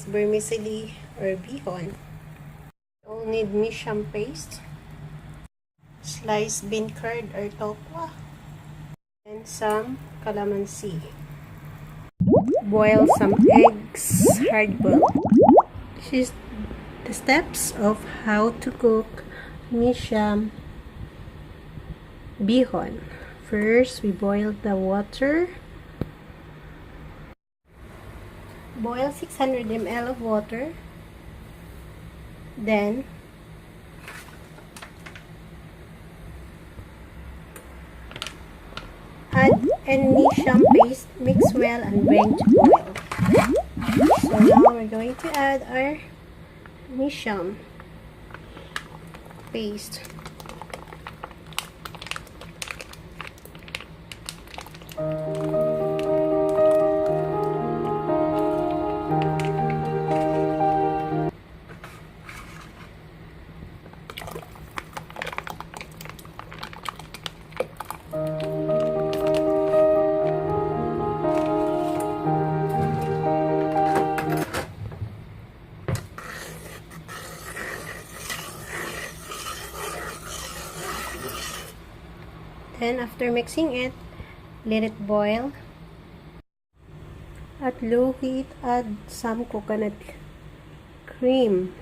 rice vermicelli or bihon. You'll need Mee Siam paste, sliced bean curd or tokwa, and some calamansi. Boil some eggs, hard boiled. This is the steps of how to cook Mee Siam bihon. First, we boil the water. Boil 600 ml of water. Then, add and Mee Siam paste, mix well and bring to boil. So now we're going to add our Mee Siam paste. Then after mixing it, let it boil. At low heat, add some coconut cream.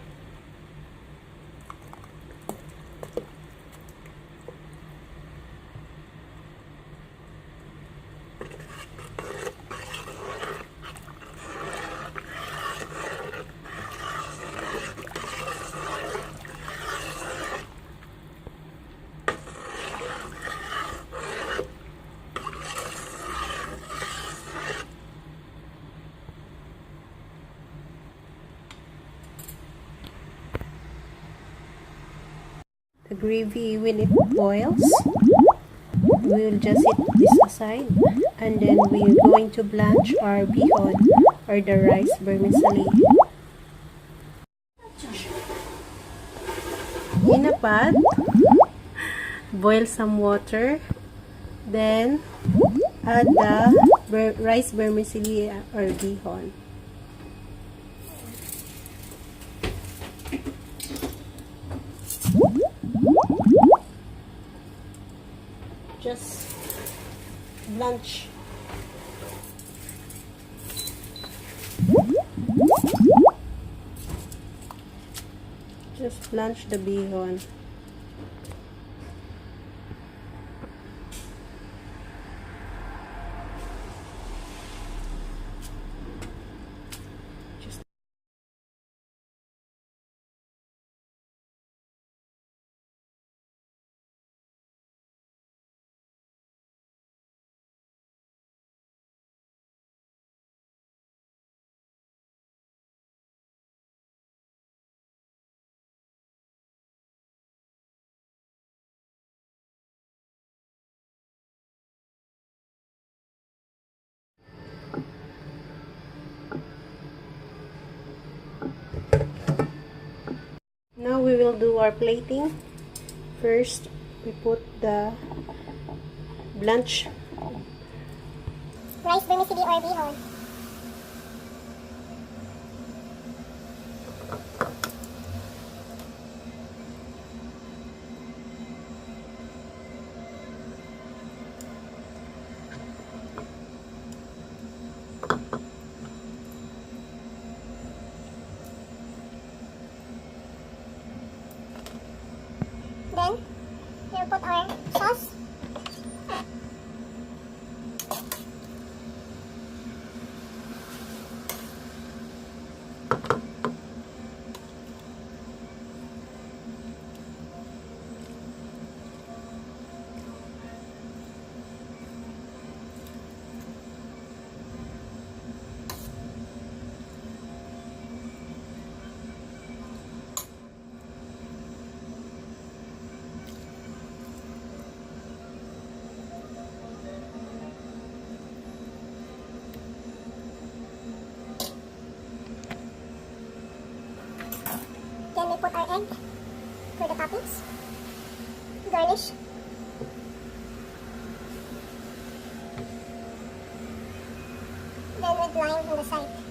The gravy, when it boils, we will just set this aside, and then we are going to blanch our bihon or the rice vermicelli. In a pot, boil some water, then add the rice vermicelli or bihon. Just blanch. Just blanch the bihon. Now we will do our plating. First, we put the blanch rice vermicelli or bihon. Then, we'll put our sauce. Then we put our egg for the toppings. Garnish. Then with lime on the side.